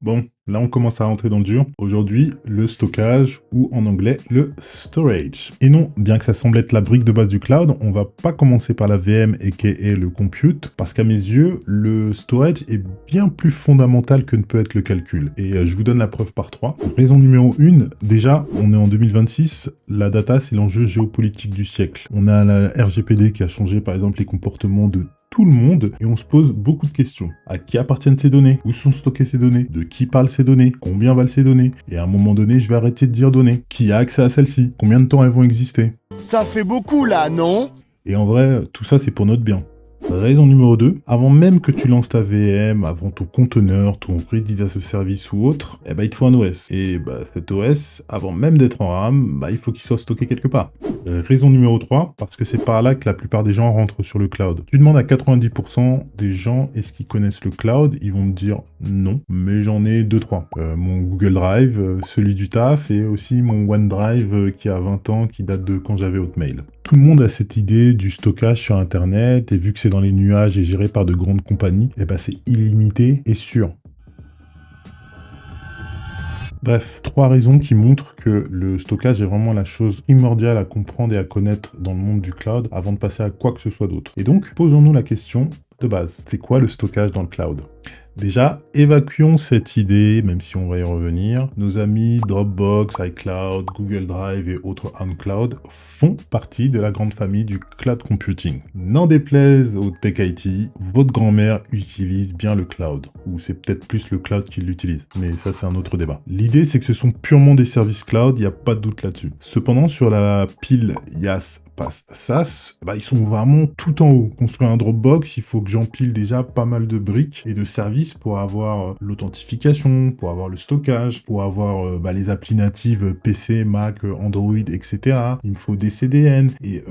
Bon, là on commence à rentrer dans le dur. Aujourd'hui, le stockage, ou en anglais, le storage. Et non, bien que ça semble être la brique de base du cloud, on va pas commencer par la VM aka le compute, parce qu'à mes yeux, le storage est bien plus fondamental que ne peut être le calcul. Et je vous donne la preuve par 3. Raison numéro 1, déjà, on est en 2026, la data c'est l'enjeu géopolitique du siècle. On a la RGPD qui a changé par exemple les comportements de tout le monde et on se pose beaucoup de questions. À qui appartiennent ces données? Où sont stockées ces données? De qui parlent ces données? Combien valent ces données? Et à un moment donné, je vais arrêter de dire données. Qui a accès à celles-ci? Combien de temps elles vont exister? Ça fait beaucoup là, non? Et en vrai, tout ça c'est pour notre bien. Raison numéro 2, avant même que tu lances ta VM, avant ton conteneur, ton Redis as a service ou autre, il te faut un OS. Et cet OS, avant même d'être en RAM, il faut qu'il soit stocké quelque part. Raison numéro 3, parce que c'est par là que la plupart des gens rentrent sur le cloud. Tu demandes à 90% des gens est-ce qu'ils connaissent le cloud, ils vont te dire non, mais j'en ai 2-3. Mon Google Drive, celui du taf, et aussi mon OneDrive qui a 20 ans, qui date de quand j'avais Hotmail. Tout le monde a cette idée du stockage sur Internet, et vu que c'est dans les nuages et géré par de grandes compagnies, c'est illimité et sûr. Bref, 3 raisons qui montrent que le stockage est vraiment la chose primordiale à comprendre et à connaître dans le monde du cloud avant de passer à quoi que ce soit d'autre. Et donc, posons-nous la question de base. C'est quoi le stockage dans le cloud ? Déjà, évacuons cette idée, même si on va y revenir. Nos amis Dropbox, iCloud, Google Drive et autres OnCloud font partie de la grande famille du cloud computing. N'en déplaise au Tech IT, votre grand-mère utilise bien le cloud. Ou c'est peut-être plus le cloud qui l'utilise, mais ça c'est un autre débat. L'idée c'est que ce sont purement des services cloud, il n'y a pas de doute là-dessus. Cependant, sur la pile IaaS passe SaaS, ils sont vraiment tout en haut. Construire un Dropbox, il faut que j'empile déjà pas mal de briques et de services pour avoir l'authentification, pour avoir le stockage, pour avoir les applis natives PC, Mac, Android, etc. Il me faut des CDN et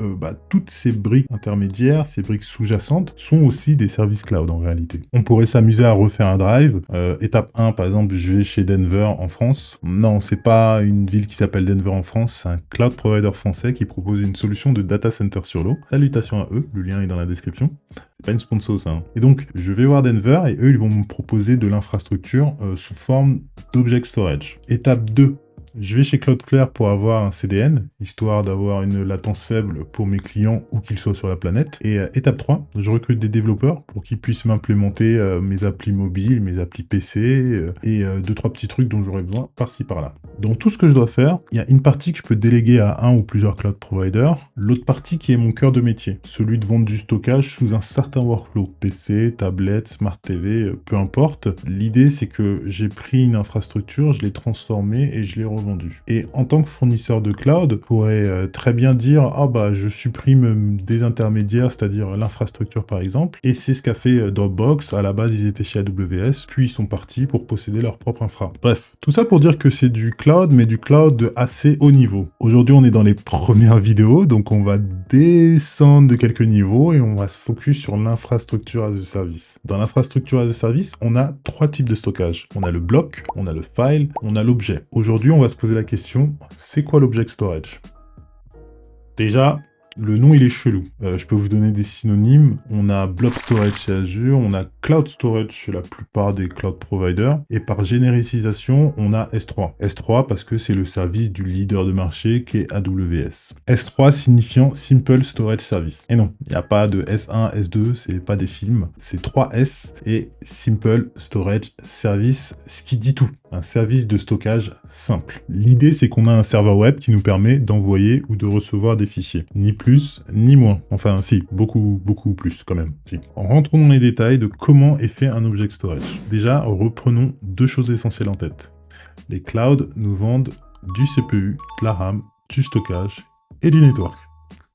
toutes ces briques intermédiaires, ces briques sous-jacentes sont aussi des services cloud en réalité. On pourrait s'amuser à refaire un drive. Étape 1, par exemple, je vais chez Denver en France. Non, c'est pas une ville qui s'appelle Denver en France, c'est un cloud provider français qui propose une solution de data center sur l'eau. Salutations à eux, le lien est dans la description. C'est pas une sponsor ça. Hein. Et donc, je vais voir Denver et eux, ils vont me proposer de l'infrastructure sous forme d'object storage. Étape 2. Je vais chez Cloudflare pour avoir un CDN, histoire d'avoir une latence faible pour mes clients où qu'ils soient sur la planète. Et étape 3, je recrute des développeurs pour qu'ils puissent m'implémenter mes applis mobiles, mes applis PC et 2-3 petits trucs dont j'aurais besoin par-ci par-là. Dans tout ce que je dois faire, il y a une partie que je peux déléguer à un ou plusieurs cloud providers, l'autre partie qui est mon cœur de métier, celui de vendre du stockage sous un certain workflow, PC, tablette, Smart TV, peu importe. L'idée c'est que j'ai pris une infrastructure, je l'ai transformée et je l'ai vendu. Et en tant que fournisseur de cloud, je pourrais très bien dire je supprime des intermédiaires, c'est-à-dire l'infrastructure par exemple, et c'est ce qu'a fait Dropbox. À la base ils étaient chez AWS, puis ils sont partis pour posséder leur propre infra. Bref, tout ça pour dire que c'est du cloud, mais du cloud de assez haut niveau. Aujourd'hui on est dans les premières vidéos, donc on va descendre de quelques niveaux et on va se focus sur l'infrastructure as a service. Dans l'infrastructure as a service, on a 3 types de stockage. On a le bloc, on a le file, on a l'objet. Aujourd'hui on va se poser la question, c'est quoi l'object storage? Déjà, le nom il est chelou. Je peux vous donner des synonymes. On a block storage chez Azure, on a cloud storage chez la plupart des cloud providers, et par généralisation, on a S3. S3 parce que c'est le service du leader de marché qui est AWS. S3 signifiant Simple Storage Service. Et non, il n'y a pas de S1, S2, c'est pas des films, c'est 3S et Simple Storage Service, ce qui dit tout. Un service de stockage simple. L'idée, c'est qu'on a un serveur web qui nous permet d'envoyer ou de recevoir des fichiers. Ni plus, ni moins. Enfin, si, beaucoup plus quand même. Si. Rentrons dans les détails de comment est fait un object storage. Déjà, reprenons 2 choses essentielles en tête. Les clouds nous vendent du CPU, de la RAM, du stockage et du network.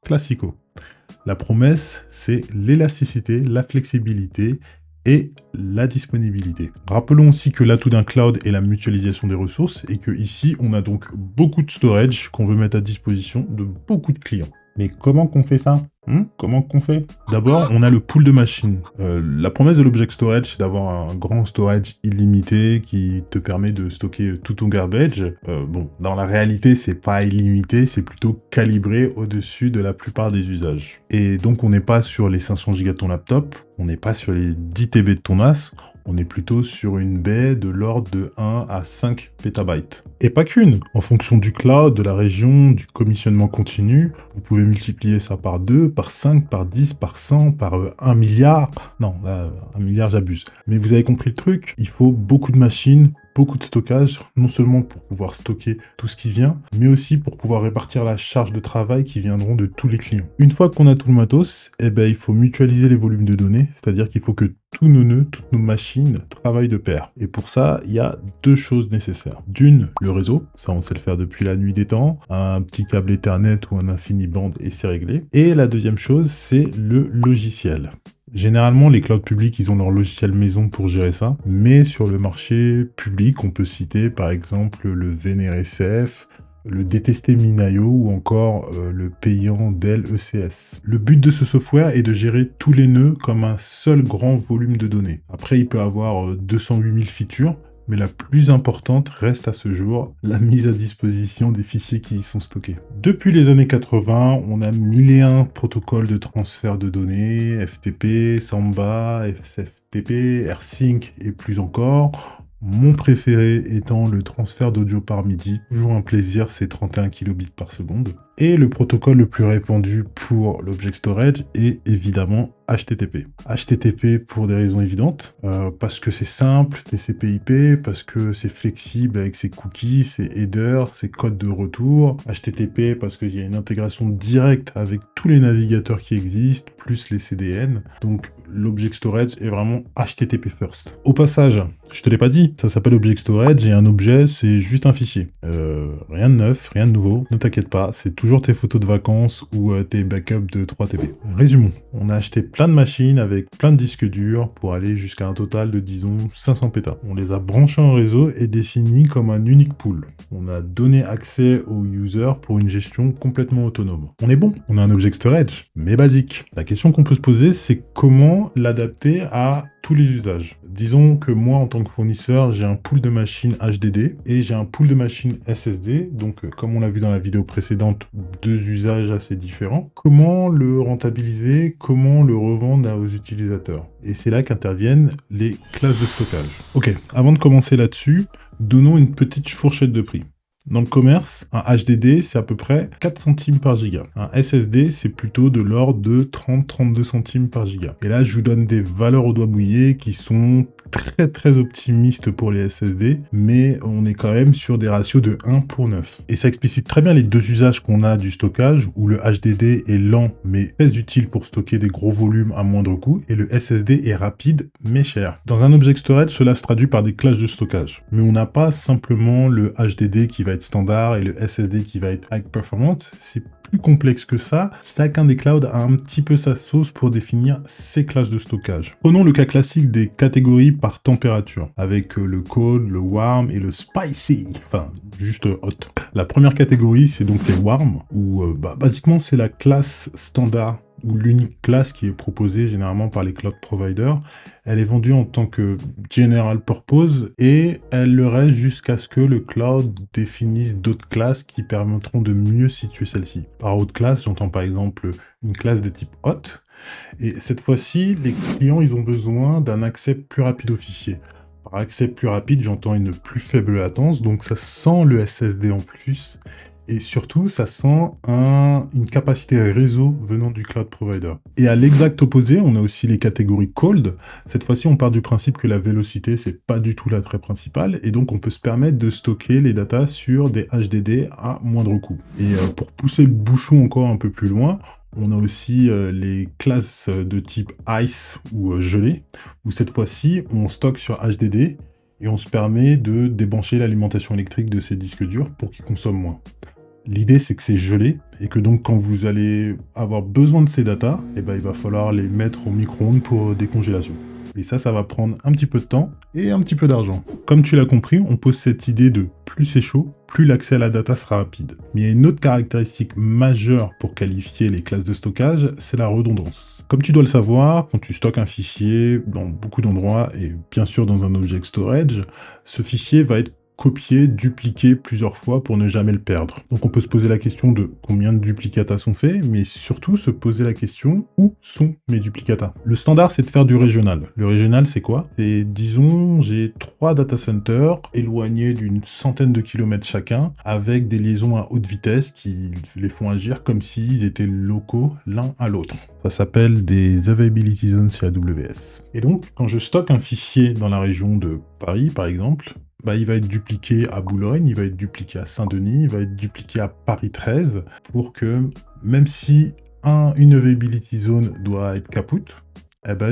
Classico. La promesse, c'est l'élasticité, la flexibilité et la disponibilité. Rappelons aussi que l'atout d'un cloud est la mutualisation des ressources et que ici, on a donc beaucoup de storage qu'on veut mettre à disposition de beaucoup de clients. Mais comment qu'on fait ça? Comment qu'on fait? D'abord, on a le pool de machines. La promesse de l'object storage, c'est d'avoir un grand storage illimité qui te permet de stocker tout ton garbage. Dans la réalité, c'est pas illimité, c'est plutôt calibré au-dessus de la plupart des usages. Et donc, on n'est pas sur les 500 Go de ton laptop, on n'est pas sur les 10 TB de ton NAS, On est plutôt sur une baie de l'ordre de 1 à 5 pétabytes. Et pas qu'une. En fonction du cloud, de la région, du commissionnement continu, vous pouvez multiplier ça par 2, par 5, par 10, par 100, par 1 milliard. Non, là, 1 milliard, j'abuse. Mais vous avez compris le truc, il faut beaucoup de machines, beaucoup de stockage, non seulement pour pouvoir stocker tout ce qui vient, mais aussi pour pouvoir répartir la charge de travail qui viendront de tous les clients. Une fois qu'on a tout le matos, il faut mutualiser les volumes de données, c'est-à-dire qu'il faut que tous nos nœuds, toutes nos machines travaillent de pair. Et pour ça, il y a deux choses nécessaires. D'une, le réseau, ça on sait le faire depuis la nuit des temps, un petit câble Ethernet ou un InfiniBand et c'est réglé. Et la deuxième chose, c'est le logiciel. Généralement, les clouds publics, ils ont leur logiciel maison pour gérer ça, mais sur le marché public, on peut citer par exemple le VNRSF, le détesté Minayo ou encore le payant Dell ECS. Le but de ce software est de gérer tous les nœuds comme un seul grand volume de données. Après, il peut avoir 208 000 features, mais la plus importante reste à ce jour la mise à disposition des fichiers qui y sont stockés. Depuis les années 80, on a 1001 protocoles de transfert de données, FTP, Samba, SFTP, AirSync et plus encore. Mon préféré étant le transfert d'audio par MIDI. Toujours un plaisir, c'est 31 kilobits par seconde. Et le protocole le plus répandu pour l'Object Storage est évidemment HTTP. HTTP pour des raisons évidentes, parce que c'est simple, TCP/IP, parce que c'est flexible avec ses cookies, ses headers, ses codes de retour. HTTP parce qu'il y a une intégration directe avec tous les navigateurs qui existent, plus les CDN. Donc l'Object Storage est vraiment HTTP first. Au passage, je te l'ai pas dit, ça s'appelle Object Storage et un objet c'est juste un fichier. Rien de neuf, rien de nouveau, ne t'inquiète pas, c'est toujours tes photos de vacances ou tes backups de 3 TB. Résumons, on a acheté plein de machines avec plein de disques durs pour aller jusqu'à un total de disons 500 pétas. On les a branchés en réseau et définis comme un unique pool. On a donné accès aux users pour une gestion complètement autonome. On est bon, on a un Object Storage, mais basique. La question qu'on peut se poser c'est comment l'adapter à tous les usages. Disons que moi, en tant que fournisseur, j'ai un pool de machines HDD et j'ai un pool de machines SSD. Donc, comme on l'a vu dans la vidéo précédente, deux usages assez différents. Comment le rentabiliser? Comment le revendre aux utilisateurs? Et c'est là qu'interviennent les classes de stockage. Ok, avant de commencer là-dessus, donnons une petite fourchette de prix. Dans le commerce, un HDD, c'est à peu près 4 centimes par giga. Un SSD, c'est plutôt de l'ordre de 30-32 centimes par giga. Et là, je vous donne des valeurs au doigt mouillé qui sont très optimistes pour les SSD, mais on est quand même sur des ratios de 1 pour 9. Et ça explicite très bien les deux usages qu'on a du stockage, où le HDD est lent, mais très utile pour stocker des gros volumes à moindre coût, et le SSD est rapide, mais cher. Dans un Object Storage, cela se traduit par des classes de stockage. Mais on n'a pas simplement le HDD qui va être standard et le SSD qui va être high performant, c'est plus complexe que ça. Chacun des clouds a un petit peu sa sauce pour définir ses classes de stockage. Prenons le cas classique des catégories par température, avec le cold, le warm et le spicy, enfin juste hot. La première catégorie, c'est donc les warm, où basiquement c'est la classe standard ou l'unique classe qui est proposée généralement par les cloud providers. Elle est vendue en tant que general purpose et elle le reste jusqu'à ce que le cloud définisse d'autres classes qui permettront de mieux situer celle-ci. Par haute classe, j'entends par exemple une classe de type hot. Et cette fois-ci, les clients ils ont besoin d'un accès plus rapide au fichier. Par accès plus rapide, j'entends une plus faible latence, donc ça sent le SSD en plus. Et surtout, ça sent une capacité réseau venant du cloud provider. Et à l'exact opposé, on a aussi les catégories cold. Cette fois-ci, on part du principe que la vélocité, c'est pas du tout l'attrait principal, et donc on peut se permettre de stocker les datas sur des HDD à moindre coût. Et pour pousser le bouchon encore un peu plus loin, on a aussi les classes de type ice ou gelé, où cette fois-ci, on stocke sur HDD, et on se permet de débrancher l'alimentation électrique de ces disques durs pour qu'ils consomment moins. L'idée, c'est que c'est gelé, et que donc quand vous allez avoir besoin de ces datas, il va falloir les mettre au micro-ondes pour décongélation. Et ça va prendre un petit peu de temps et un petit peu d'argent. Comme tu l'as compris, on pose cette idée de plus c'est chaud, plus l'accès à la data sera rapide. Mais il y a une autre caractéristique majeure pour qualifier les classes de stockage, c'est la redondance. Comme tu dois le savoir, quand tu stockes un fichier dans beaucoup d'endroits, et bien sûr dans un Object Storage, ce fichier va être copier, dupliquer plusieurs fois pour ne jamais le perdre. Donc on peut se poser la question de combien de duplicata sont faits, mais surtout se poser la question où sont mes duplicata. Le standard, c'est de faire du régional. Le régional, c'est quoi? C'est, disons, j'ai 3 data centers éloignés d'une centaine de kilomètres chacun, avec des liaisons à haute vitesse qui les font agir comme s'ils étaient locaux l'un à l'autre. Ça s'appelle des Availability Zones chez AWS. Et donc, quand je stocke un fichier dans la région de Paris, par exemple, il va être dupliqué à Boulogne, il va être dupliqué à Saint-Denis, il va être dupliqué à Paris 13, pour que, même si une Availability Zone doit être kaput,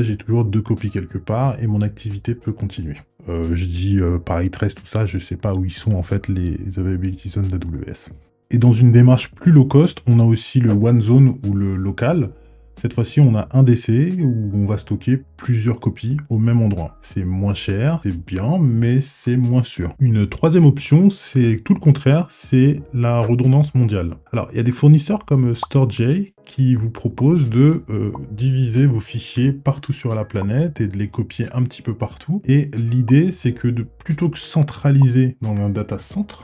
j'ai toujours 2 copies quelque part et mon activité peut continuer. Je dis Paris 13, tout ça, je sais pas où ils sont en fait les Availability Zones d'AWS. Et dans une démarche plus low cost, on a aussi le One Zone ou le local. Cette fois-ci, on a un DC où on va stocker plusieurs copies au même endroit. C'est moins cher, c'est bien, mais c'est moins sûr. Une troisième option, c'est tout le contraire, c'est la redondance mondiale. Alors, il y a des fournisseurs comme StoreJ qui vous proposent de diviser vos fichiers partout sur la planète et de les copier un petit peu partout. Et l'idée, c'est que plutôt que centraliser dans un data center,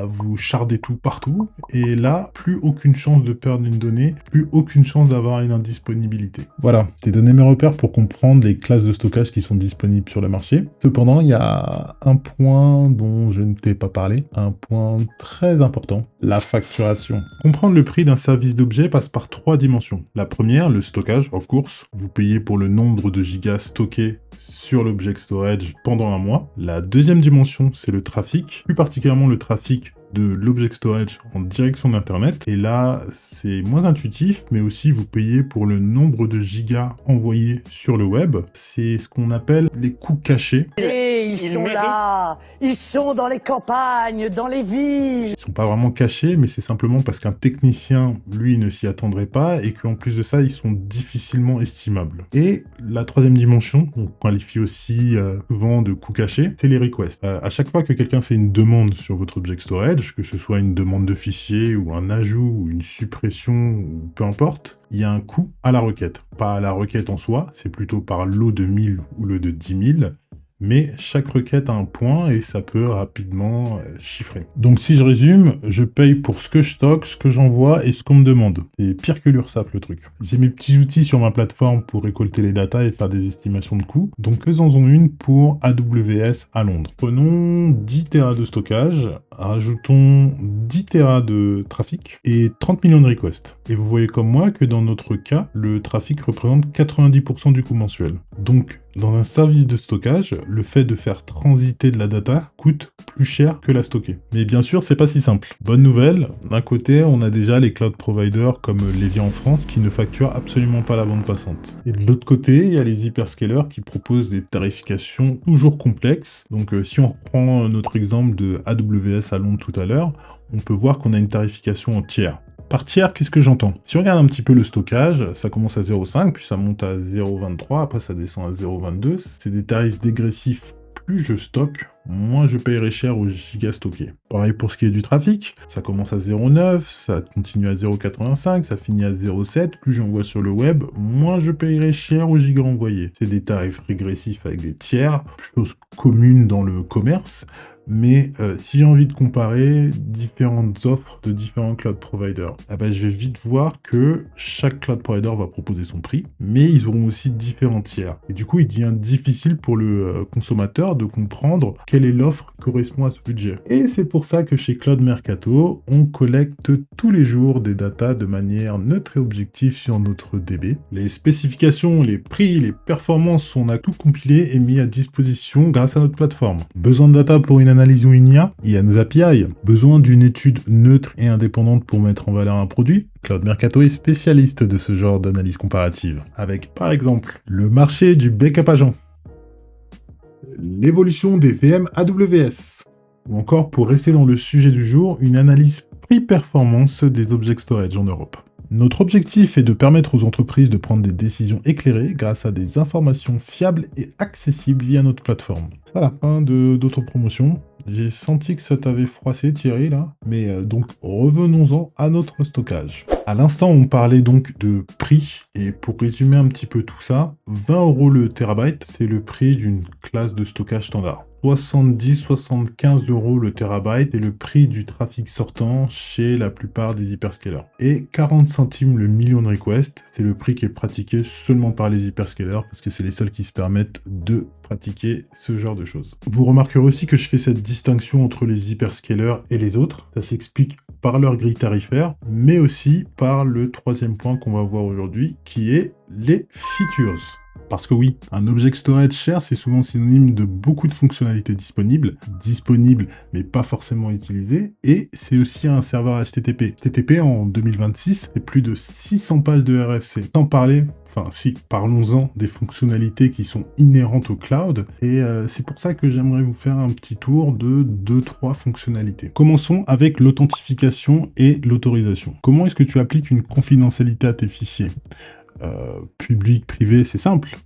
vous chardez tout partout. Et là, plus aucune chance de perdre une donnée, plus aucune chance d'avoir une indisponibilité. Voilà, j'ai donné mes repères pour comprendre les classes de stockage qui sont disponibles sur le marché. Cependant, il y a un point dont je ne t'ai pas parlé, un point très important, la facturation. Comprendre le prix d'un service d'objet passe par 3 dimensions. La première, le stockage, of course. Vous payez pour le nombre de gigas stockés sur l'object storage pendant un mois. La deuxième dimension, c'est le trafic, plus particulièrement le trafic de l'object storage en direction d'Internet. Et là, c'est moins intuitif, mais aussi vous payez pour le nombre de gigas envoyés sur le web. C'est ce qu'on appelle les coûts cachés. Et ils sont là, ils sont dans les campagnes, dans les villes. Ils sont pas vraiment cachés, mais c'est simplement parce qu'un technicien, lui, ne s'y attendrait pas, et qu'en plus de ça, ils sont difficilement estimables. Et la troisième dimension, qu'on qualifie aussi souvent de coûts cachés, c'est les requests. À chaque fois que quelqu'un fait une demande sur votre object storage, que ce soit une demande de fichier, ou un ajout, ou une suppression, ou peu importe, il y a un coût à la requête. Pas à la requête en soi, c'est plutôt par lot de 1000 ou lot de 10 000, mais chaque requête a un point et ça peut rapidement chiffrer. Donc si je résume, je paye pour ce que je stocke, ce que j'envoie et ce qu'on me demande. C'est pire que l'URSSAF le truc. J'ai mes petits outils sur ma plateforme pour récolter les datas et faire des estimations de coûts. Donc faisons-en une pour AWS à Londres. Prenons 10 Tera de stockage, rajoutons 10 Tera de trafic et 30 millions de requests. Et vous voyez comme moi que dans notre cas, le trafic représente 90% du coût mensuel. Donc dans un service de stockage, le fait de faire transiter de la data coûte plus cher que la stocker. Mais bien sûr, c'est pas si simple. Bonne nouvelle, d'un côté, on a déjà les cloud providers comme Levia en France qui ne facturent absolument pas la bande passante. Et de l'autre côté, il y a les hyperscalers qui proposent des tarifications toujours complexes. Donc si on reprend notre exemple de AWS à Londres tout à l'heure, on peut voir qu'on a une tarification en tiers. Par tiers, qu'est-ce que j'entends? Si on regarde un petit peu le stockage, ça commence à 0,5, puis ça monte à 0,23, après ça descend à 0,22. C'est des tarifs dégressifs. Plus je stocke, moins je paierai cher aux gigas stockés. Pareil pour ce qui est du trafic, ça commence à 0,9, ça continue à 0,85, ça finit à 0,7. Plus j'envoie sur le web, moins je paierai cher aux gigas envoyés. C'est des tarifs régressifs avec des tiers, chose commune dans le commerce. Mais si j'ai envie de comparer différentes offres de différents cloud providers, je vais vite voir que chaque cloud provider va proposer son prix, mais ils auront aussi différents tiers. Et du coup, il devient difficile pour le consommateur de comprendre quelle est l'offre qui correspond à ce budget. Et c'est pour ça que chez Cloud Mercato, on collecte tous les jours des datas de manière neutre et objective sur notre DB. Les spécifications, les prix, les performances, on a tout compilé et mis à disposition grâce à notre plateforme. Besoin de data pour une analyse ou une IA, il y a nos API. Besoin d'une étude neutre et indépendante pour mettre en valeur un produit? Cloud Mercato est spécialiste de ce genre d'analyse comparative, avec par exemple le marché du backup agent, l'évolution des VM AWS, ou encore pour rester dans le sujet du jour, une analyse prix-performance des object storage en Europe. Notre objectif est de permettre aux entreprises de prendre des décisions éclairées grâce à des informations fiables et accessibles via notre plateforme. Voilà, fin d'autres promotions. J'ai senti que ça t'avait froissé Thierry là, mais donc revenons-en à notre stockage. À l'instant, on parlait donc de prix, et pour résumer un petit peu tout ça, 20 € le terabyte, c'est le prix d'une classe de stockage standard. 70-75 € le terabyte est le prix du trafic sortant chez la plupart des hyperscalers. Et 40 centimes le million de requests, c'est le prix qui est pratiqué seulement par les hyperscalers, parce que c'est les seuls qui se permettent de pratiquer ce genre de choses. Vous remarquerez aussi que je fais cette distinction entre les hyperscalers et les autres. Ça s'explique par leur grille tarifaire, mais aussi par le troisième point qu'on va voir aujourd'hui, qui est les features. Parce que oui, un object storage cher, c'est souvent synonyme de beaucoup de fonctionnalités disponibles mais pas forcément utilisées, et c'est aussi un serveur HTTP. HTTP en 2026, c'est plus de 600 pages de RFC. Sans parler, parlons-en des fonctionnalités qui sont inhérentes au cloud, et c'est pour ça que j'aimerais vous faire un petit tour de 2-3 fonctionnalités. Commençons avec l'authentification et l'autorisation. Comment est-ce que tu appliques une confidentialité à tes fichiers ? Public, privé, c'est simple.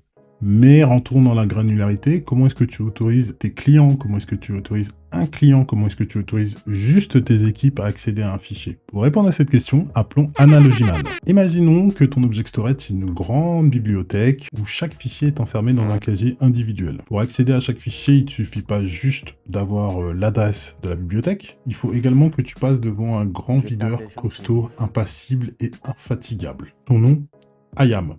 Mais rentrons dans la granularité. Comment est-ce que tu autorises tes clients? Comment est-ce que tu autorises un client? Comment est-ce que tu autorises juste tes équipes à accéder à un fichier? Pour répondre à cette question, appelons Analogyman. Imaginons que ton object storage c'est une grande bibliothèque où chaque fichier est enfermé dans un casier individuel. Pour accéder à chaque fichier, il ne suffit pas juste d'avoir l'adresse de la bibliothèque. Il faut également que tu passes devant un grand videur costaud, impassible et infatigable. Son nom, IAM.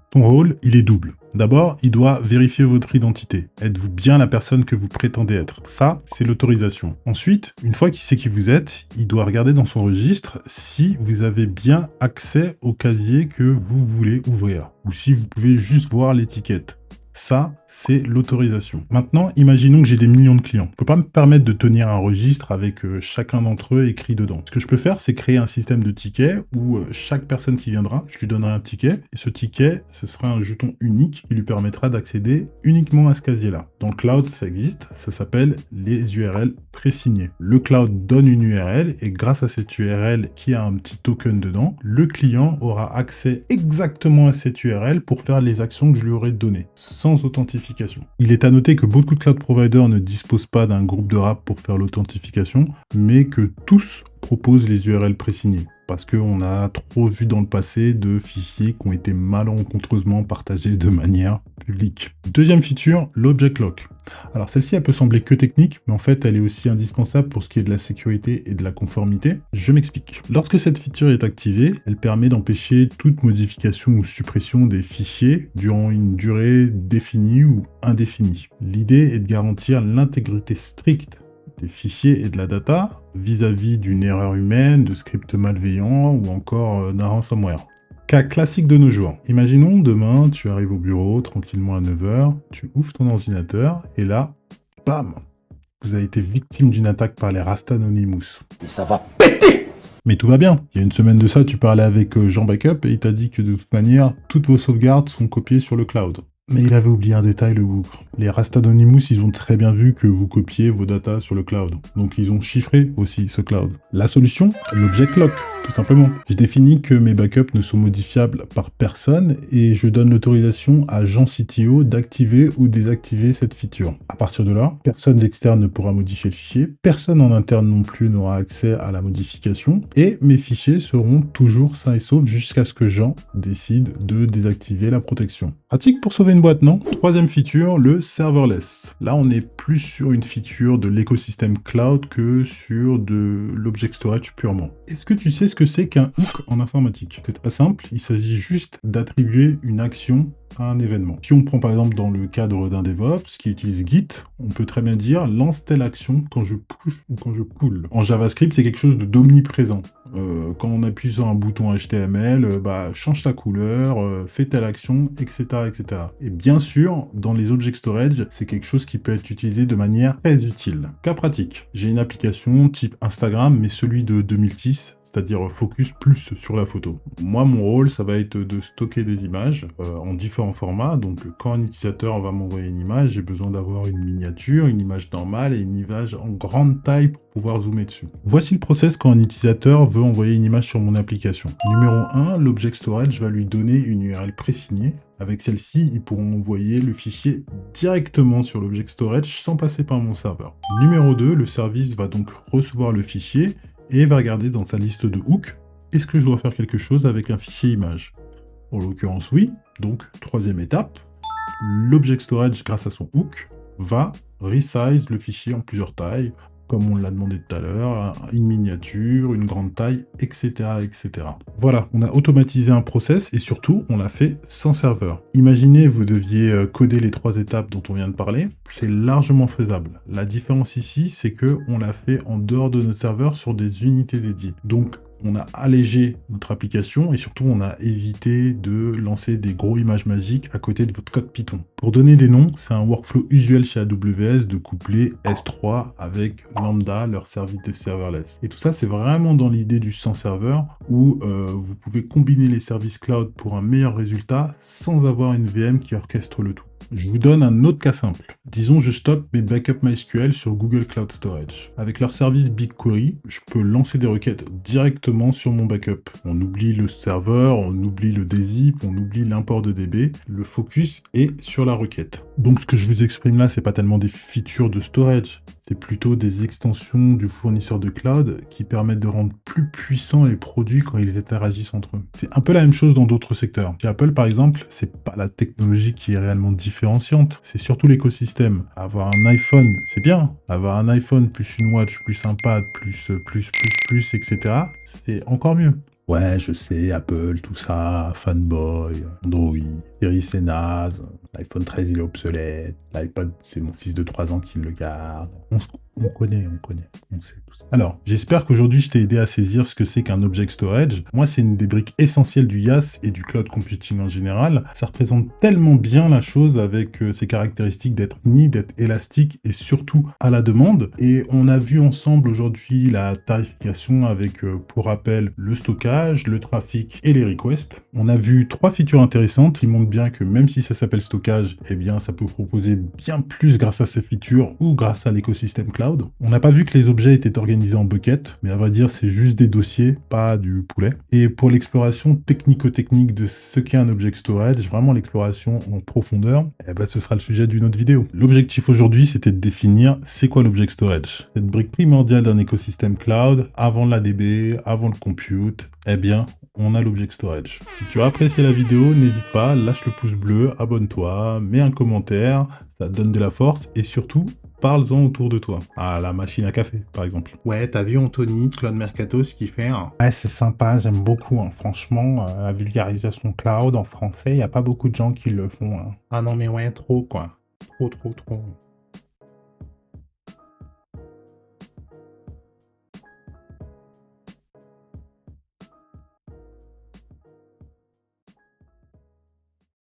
Ton rôle, il est double. D'abord, il doit vérifier votre identité. Êtes-vous bien la personne que vous prétendez être? Ça, c'est l'autorisation. Ensuite, une fois qu'il sait qui vous êtes, il doit regarder dans son registre si vous avez bien accès au casier que vous voulez ouvrir, ou si vous pouvez juste voir l'étiquette. Ça, c'est l'autorisation. Maintenant, imaginons que j'ai des millions de clients. Je ne peux pas me permettre de tenir un registre avec chacun d'entre eux écrit dedans. Ce que je peux faire, c'est créer un système de tickets où chaque personne qui viendra, je lui donnerai un ticket. Et ce ticket, ce sera un jeton unique qui lui permettra d'accéder uniquement à ce casier-là. Dans le cloud, ça existe. Ça s'appelle les URL présignées. Le cloud donne une URL et grâce à cette URL qui a un petit token dedans, le client aura accès exactement à cette URL pour faire les actions que je lui aurais données, sans authentification. Il est à noter que beaucoup de cloud providers ne disposent pas d'un groupe de rap pour faire l'authentification, mais que tous proposent les URL présignées. Parce qu'on a trop vu dans le passé de fichiers qui ont été malencontreusement partagés de manière publique. Deuxième feature, l'Object Lock. Alors celle-ci, elle peut sembler que technique, mais en fait, elle est aussi indispensable pour ce qui est de la sécurité et de la conformité. Je m'explique. Lorsque cette feature est activée, elle permet d'empêcher toute modification ou suppression des fichiers durant une durée définie ou indéfinie. L'idée est de garantir l'intégrité stricte des fichiers et de la data vis-à-vis d'une erreur humaine, de scripts malveillants ou encore d'un ransomware. Cas classique de nos jours. Imaginons demain, tu arrives au bureau tranquillement à 9 h, tu ouvres ton ordinateur et là, bam, vous avez été victime d'une attaque par les Rasta Anonymous. Et ça va péter! Mais tout va bien. Il y a une semaine de ça, tu parlais avec Jean Backup et il t'a dit que de toute manière, toutes vos sauvegardes sont copiées sur le cloud. Mais il avait oublié un détail, le bougre. Les Rasta Anonymous, ils ont très bien vu que vous copiez vos datas sur le cloud. Donc ils ont chiffré aussi ce cloud. La solution, l'Object Lock, tout simplement. Je définis que mes backups ne sont modifiables par personne et je donne l'autorisation à Jean CTO d'activer ou désactiver cette feature. À partir de là, personne d'externe ne pourra modifier le fichier, personne en interne non plus n'aura accès à la modification et mes fichiers seront toujours sains et saufs jusqu'à ce que Jean décide de désactiver la protection. Pratique pour sauver une boîte, non? Troisième feature, le serverless. Là, on est plus sur une feature de l'écosystème cloud que sur de l'object storage purement. Est-ce que tu sais ce que c'est qu'un hook en informatique? C'est très simple, il s'agit juste d'attribuer une action à un événement. Si on prend par exemple dans le cadre d'un DevOps qui utilise Git, on peut très bien dire lance telle action quand je push ou quand je pull. En JavaScript, c'est quelque chose d'omniprésent. Quand on appuie sur un bouton HTML, change sa couleur, fais telle action, etc., etc. Et bien sûr, dans les object storage, c'est quelque chose qui peut être utilisé de manière très utile. Cas pratique, j'ai une application type Instagram, mais celui de 2006, c'est-à-dire focus plus sur la photo. Moi, mon rôle, ça va être de stocker des images en différents formats. Donc, quand un utilisateur va m'envoyer une image, j'ai besoin d'avoir une miniature, une image normale et une image en grande taille pour pouvoir zoomer dessus. Voici le process quand un utilisateur veut envoyer une image sur mon application. Numéro 1, l'Object Storage va lui donner une URL présignée. Avec celle-ci, ils pourront envoyer le fichier directement sur l'Object Storage sans passer par mon serveur. Numéro 2, le service va donc recevoir le fichier et va regarder dans sa liste de hooks est-ce que je dois faire quelque chose avec un fichier image? En l'occurrence, oui. Donc, troisième étape, l'Object Storage, grâce à son hook, va resize le fichier en plusieurs tailles, comme on l'a demandé tout à l'heure, une miniature, une grande taille, etc., etc. Voilà, on a automatisé un process et surtout, on l'a fait sans serveur. Imaginez, vous deviez coder les 3 étapes dont on vient de parler, c'est largement faisable. La différence ici, c'est que on l'a fait en dehors de notre serveur sur des unités dédiées. Donc, on a allégé notre application et surtout on a évité de lancer des gros images magiques à côté de votre code Python. Pour donner des noms, c'est un workflow usuel chez AWS de coupler S3 avec Lambda, leur service de serverless. Et tout ça, c'est vraiment dans l'idée du sans serveur où vous pouvez combiner les services cloud pour un meilleur résultat sans avoir une VM qui orchestre le tout. Je vous donne un autre cas simple. Disons, je stocke mes backups MySQL sur Google Cloud Storage. Avec leur service BigQuery, je peux lancer des requêtes directement sur mon backup. On oublie le serveur, on oublie le dzip, on oublie l'import de DB. Le focus est sur la requête. Donc ce que je vous exprime là, c'est pas tellement des features de storage, c'est plutôt des extensions du fournisseur de cloud qui permettent de rendre plus puissants les produits quand ils interagissent entre eux. C'est un peu la même chose dans d'autres secteurs. Chez Apple, par exemple, c'est pas la technologie qui est réellement différenciante, c'est surtout l'écosystème. Avoir un iPhone, c'est bien. Avoir un iPhone plus une watch, plus un pad, plus, etc., c'est encore mieux. Ouais, je sais, Apple, tout ça, fanboy, Android, Siri c'est naze, l'iPhone 13 il est obsolète, l'iPad c'est mon fils de 3 ans qui le garde. On connaît, on sait tout ça. Alors, j'espère qu'aujourd'hui je t'ai aidé à saisir ce que c'est qu'un Object Storage. Moi, c'est une des briques essentielles du IaaS et du cloud computing en général. Ça représente tellement bien la chose avec ses caractéristiques d'être uni, d'être élastique et surtout à la demande. Et on a vu ensemble aujourd'hui la tarification avec, pour rappel, le stockage, le trafic et les requests. On a vu 3 features intéressantes qui montrent bien que même si ça s'appelle stockage, eh bien ça peut proposer bien plus grâce à ces features ou grâce à l'écosystème cloud. On n'a pas vu que les objets étaient organisés en bucket, mais à vrai dire c'est juste des dossiers, pas du poulet. Et pour l'exploration technico-technique de ce qu'est un object storage, vraiment l'exploration en profondeur, eh ben, ce sera le sujet d'une autre vidéo. L'objectif aujourd'hui, c'était de définir c'est quoi l'object storage. Cette brique primordiale d'un écosystème cloud, avant l'ADB, avant le compute, eh bien, on a l'object storage. Si tu as apprécié la vidéo, n'hésite pas, lâche le pouce bleu, abonne-toi, mets un commentaire, ça donne de la force et surtout, parle-en autour de toi. À la machine à café, par exemple. Ouais, t'as vu Anthony, Cloud Mercato, ce qu'il fait hein. Ouais, c'est sympa, j'aime beaucoup. Hein. Franchement, la vulgarisation cloud en français, il n'y a pas beaucoup de gens qui le font. Hein. Ah non, mais ouais, trop, quoi. Trop.